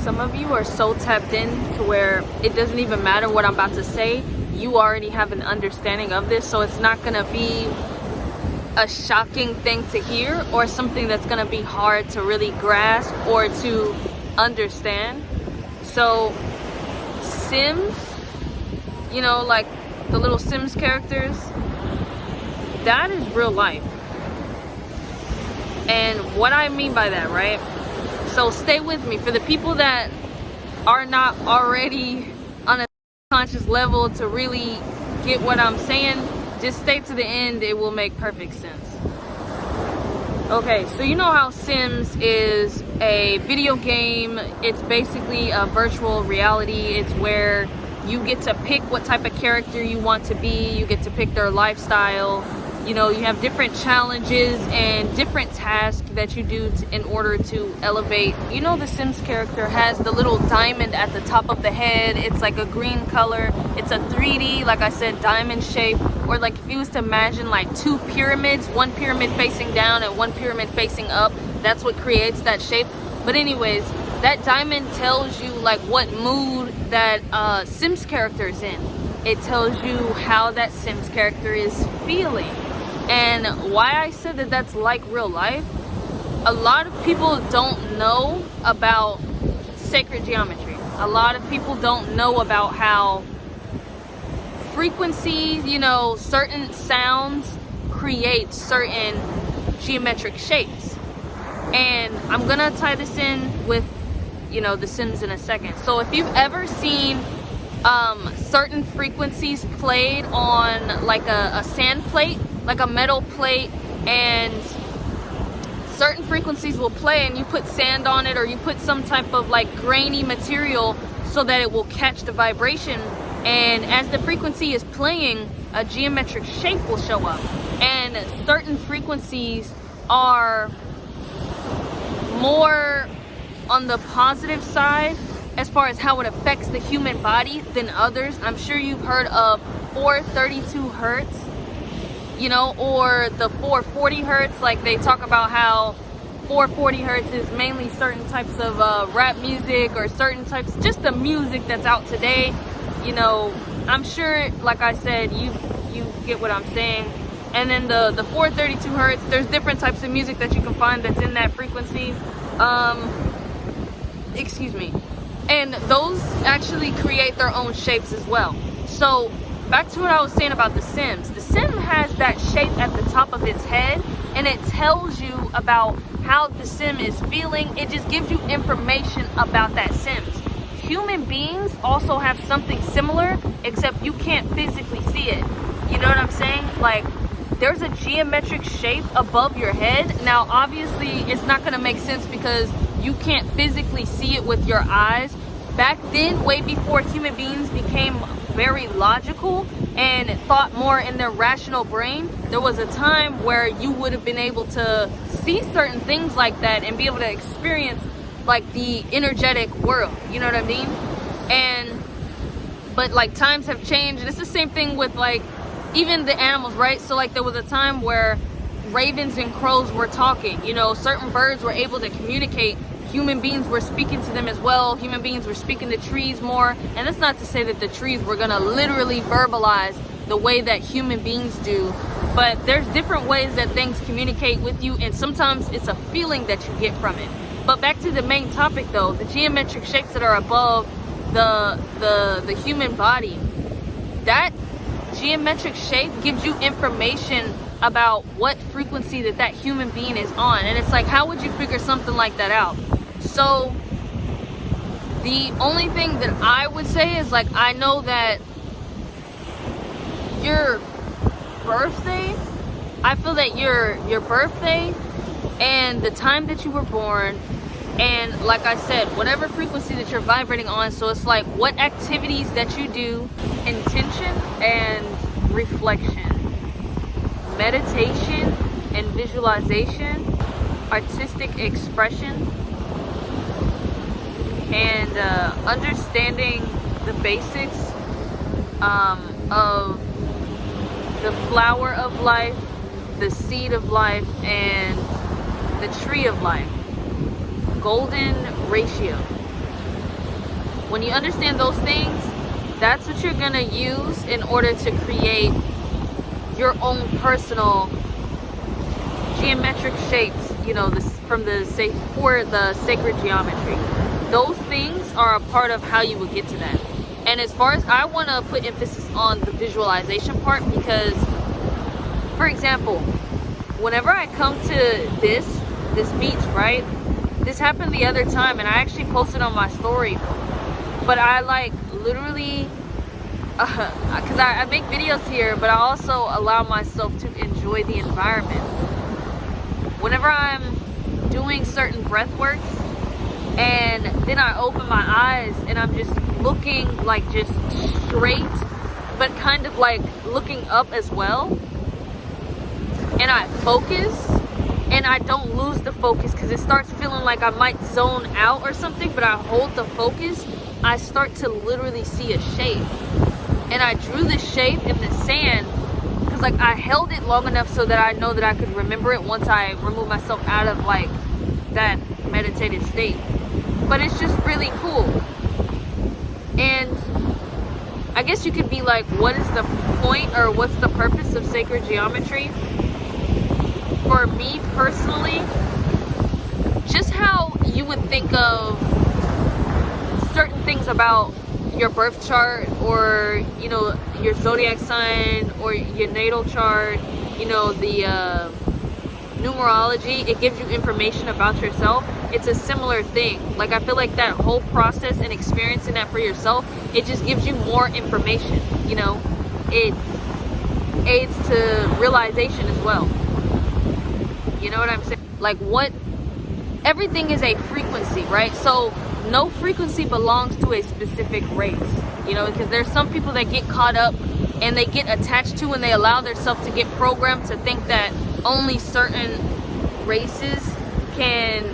some of you are so tapped in to where it doesn't even matter what I'm about to say. You already have an understanding of this, so it's not gonna be a shocking thing to hear or something that's gonna be hard to really grasp or to understand. So Sims, you know, like the little Sims characters, that is real life. And what I mean by that, right? So stay with me. For the people that are not already on a conscious level to really get what I'm saying, just stay to the end. It will make perfect sense. Okay, so you know how Sims is a video game. It's basically a virtual reality. It's where you get to pick what type of character you want to be. You get to pick their lifestyle. You know, you have different challenges and different tasks that you do in order to elevate. You know, the Sims character has the little diamond at the top of the head. It's like a green color. It's a 3D, like I said, diamond shape. Or like if you was to imagine like two pyramids, one pyramid facing down and one pyramid facing up, that's what creates that shape. But anyways, that diamond tells you like what mood that Sims character is in. It tells you how that Sims character is feeling. And why I said that that's like real life, a lot of people don't know about sacred geometry. A lot of people don't know about how frequencies, you know, certain sounds create certain geometric shapes. And I'm gonna tie this in with, you know, the Sims in a second. So if you've ever seen certain frequencies played on like a sand plate, like a metal plate, and certain frequencies will play and you put sand on it or you put some type of like grainy material so that it will catch the vibration, and as the frequency is playing, a geometric shape will show up. And certain frequencies are more on the positive side as far as how it affects the human body than others. I'm sure you've heard of 432 hertz, you know, or the 440 hertz. Like they talk about how 440 hertz is mainly certain types of rap music or certain types, just the music that's out today. You know, I'm sure, like I said, you get what I'm saying. And then the 432 hertz, there's different types of music that you can find that's in that frequency. Excuse me. And those actually create their own shapes as well. So back to what I was saying about the Sims. The Sim has that shape at the top of its head, and it tells you about how the Sim is feeling. It just gives you information about that Sims. Human beings also have something similar, except you can't physically see it. You know what I'm saying? Like, there's a geometric shape above your head. Now, obviously, it's not going to make sense because you can't physically see it with your eyes. Back then, way before human beings became very logical and thought more in their rational brain, there was a time where you would have been able to see certain things like that and be able to experience like the energetic world. You know what I mean? But like times have changed, and it's the same thing with like even the animals, right? So like there was a time where ravens and crows were talking. You know, certain birds were able to communicate. Human beings were speaking to them as well. Human beings were speaking to trees more. And that's not to say that the trees were gonna literally verbalize the way that human beings do, but there's different ways that things communicate with you, and sometimes it's a feeling that you get from it. But back to the main topic though, the geometric shapes that are above the human body, that geometric shape gives you information about what frequency that human being is on. And it's like, how would you figure something like that out? So the only thing that I would say is like, I know that your birthday, I feel that your birthday and the time that you were born, and like I said, whatever frequency that you're vibrating on, so it's like what activities that you do, intention and reflection, meditation and visualization, artistic expression, and understanding the basics of the flower of life, the seed of life, and the tree of life. Golden ratio. When you understand those things, that's what you're gonna use in order to create your own personal geometric shapes, you know, for the sacred geometry. Those things are a part of how you would get to that. And as far as, I want to put emphasis on the visualization part, because, for example, whenever I come to this beach, right? This happened the other time, and I actually posted on my story. But I like literally, because I make videos here, but I also allow myself to enjoy the environment. Whenever I'm doing certain breath works, and then I open my eyes and I'm just looking like just straight, but kind of like looking up as well, and I focus, and I don't lose the focus because it starts feeling like I might zone out or something, but I hold the focus, I start to literally see a shape. And I drew this shape in the sand because like I held it long enough so that I know that I could remember it once I remove myself out of like that meditative state. But it's just really cool. And I guess you could be like, what is the point or what's the purpose of sacred geometry? For me personally, just how you would think of certain things about your birth chart, or you know, your zodiac sign, or your natal chart, you know, the numerology, it gives you information about yourself. It's a similar thing. Like, I feel like that whole process and experiencing that for yourself, it just gives you more information, you know. It aids to realization as well. You know what I'm saying? Like, everything is a frequency, right? So no frequency belongs to a specific race, you know, because there's some people that get caught up and they get attached to, and they allow themselves to get programmed to think that only certain races can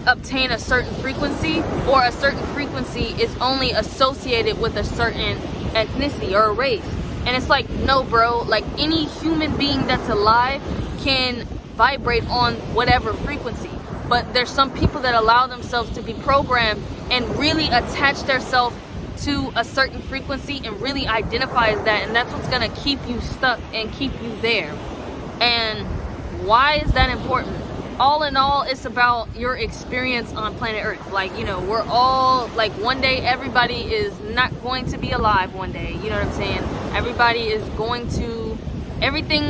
obtain a certain frequency, or a certain frequency is only associated with a certain ethnicity or a race. And it's like, no, bro, like any human being that's alive can vibrate on whatever frequency. But there's some people that allow themselves to be programmed and really attach themselves to a certain frequency and really identify as that, and that's what's gonna keep you stuck and keep you there. And why is that important? All in all, it's about your experience on planet Earth. Like, you know, we're all, like, one day everybody is not going to be alive one day, you know what I'm saying? Everybody is going to, everything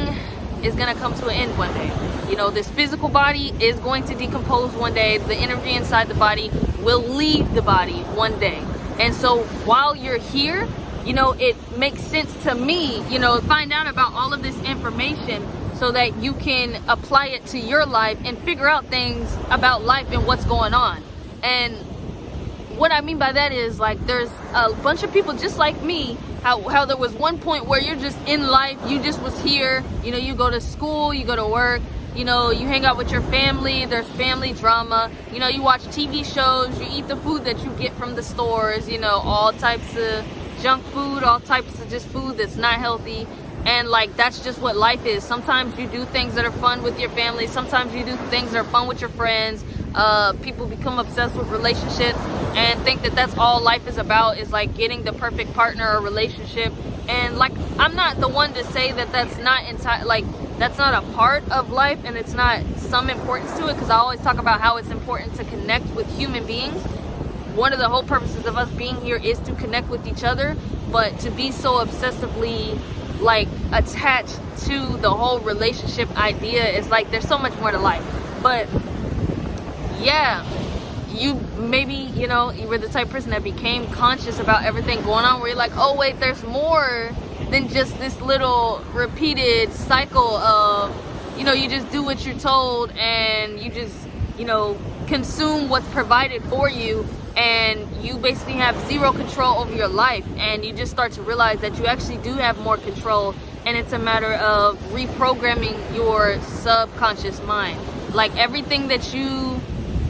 is gonna come to an end one day. You know, this physical body is going to decompose one day. The energy inside the body will leave the body one day. And so while you're here, you know, it makes sense to me, you know, find out about all of this information so that you can apply it to your life and figure out things about life and what's going on. And what I mean by that is, like, there's a bunch of people just like me, how there was one point where you're just in life, you just was here, you know, you go to school, you go to work, you know, you hang out with your family, there's family drama, you know, you watch TV shows, you eat the food that you get from the stores, you know, all types of junk food, all types of just food that's not healthy. And like, that's just what life is. Sometimes you do things that are fun with your family, sometimes you do things that are fun with your friends. People become obsessed with relationships and think that that's all life is about, is like getting the perfect partner or relationship. And like, I'm not the one to say that that's not that's not a part of life and it's not some importance to it, because I always talk about how it's important to connect with human beings. One of the whole purposes of us being here is to connect with each other, but to be so obsessively like attached to the whole relationship idea is like, there's so much more to life. But yeah, you maybe, you know, you were the type of person that became conscious about everything going on, where you're like, oh wait, there's more than just this little repeated cycle of, you know, you just do what you're told and you just, you know, consume what's provided for you, and you basically have zero control over your life. And you just start to realize that you actually do have more control, and it's a matter of reprogramming your subconscious mind. Like, everything that you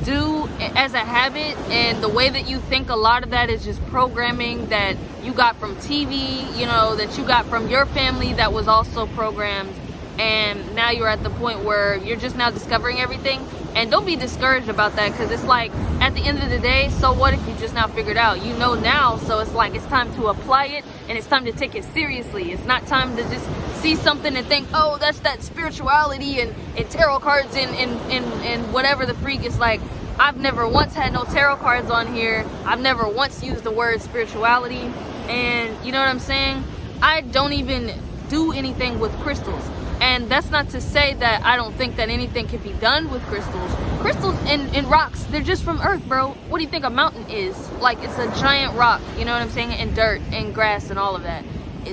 do as a habit and the way that you think, a lot of that is just programming that you got from TV, you know, that you got from your family that was also programmed. And now you're at the point where you're just now discovering everything, And don't be discouraged about that, because it's like, at the end of the day, so what if you just now figured out? You know now, so it's like, it's time to apply it, and it's time to take it seriously. It's not time to just see something and think, oh, that's that spirituality and tarot cards and whatever the freak. Is like, I've never once had no tarot cards on here. I've never once used the word spirituality. And you know what I'm saying? I don't even do anything with crystals. And that's not to say that I don't think that anything can be done with crystals. Crystals and rocks, they're just from Earth, bro. What do you think a mountain is? Like, it's a giant rock, you know what I'm saying? And dirt and grass and all of that.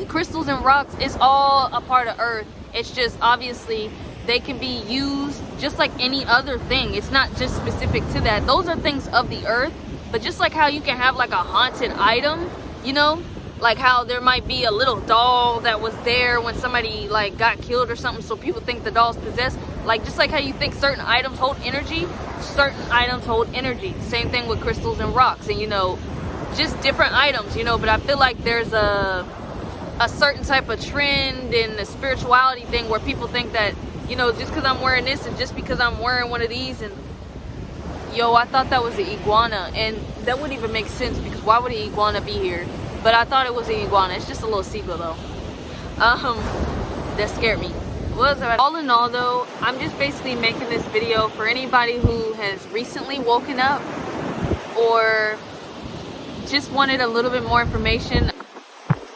Crystals and rocks is all a part of Earth. It's just, obviously, they can be used just like any other thing. It's not just specific to that. Those are things of the Earth. But just like how you can have like a haunted item, you know? Like how there might be a little doll that was there when somebody like got killed or something, so people think the doll's possessed. Like, just like how you think certain items hold energy, certain items hold energy. Same thing with crystals and rocks, and you know, just different items, you know. But I feel like there's a certain type of trend in the spirituality thing where people think that, you know, just because I'm wearing this and just because I'm wearing one of these, and yo, I thought that was an iguana, and that wouldn't even make sense, because why would an iguana be here? But I thought it was an iguana. It's just a little seagull though. That scared me. All in all though, I'm just basically making this video for anybody who has recently woken up or just wanted a little bit more information.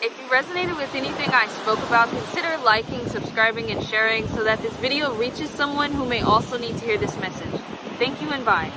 If you resonated with anything I spoke about, consider liking, subscribing, and sharing so that this video reaches someone who may also need to hear this message. Thank you and bye.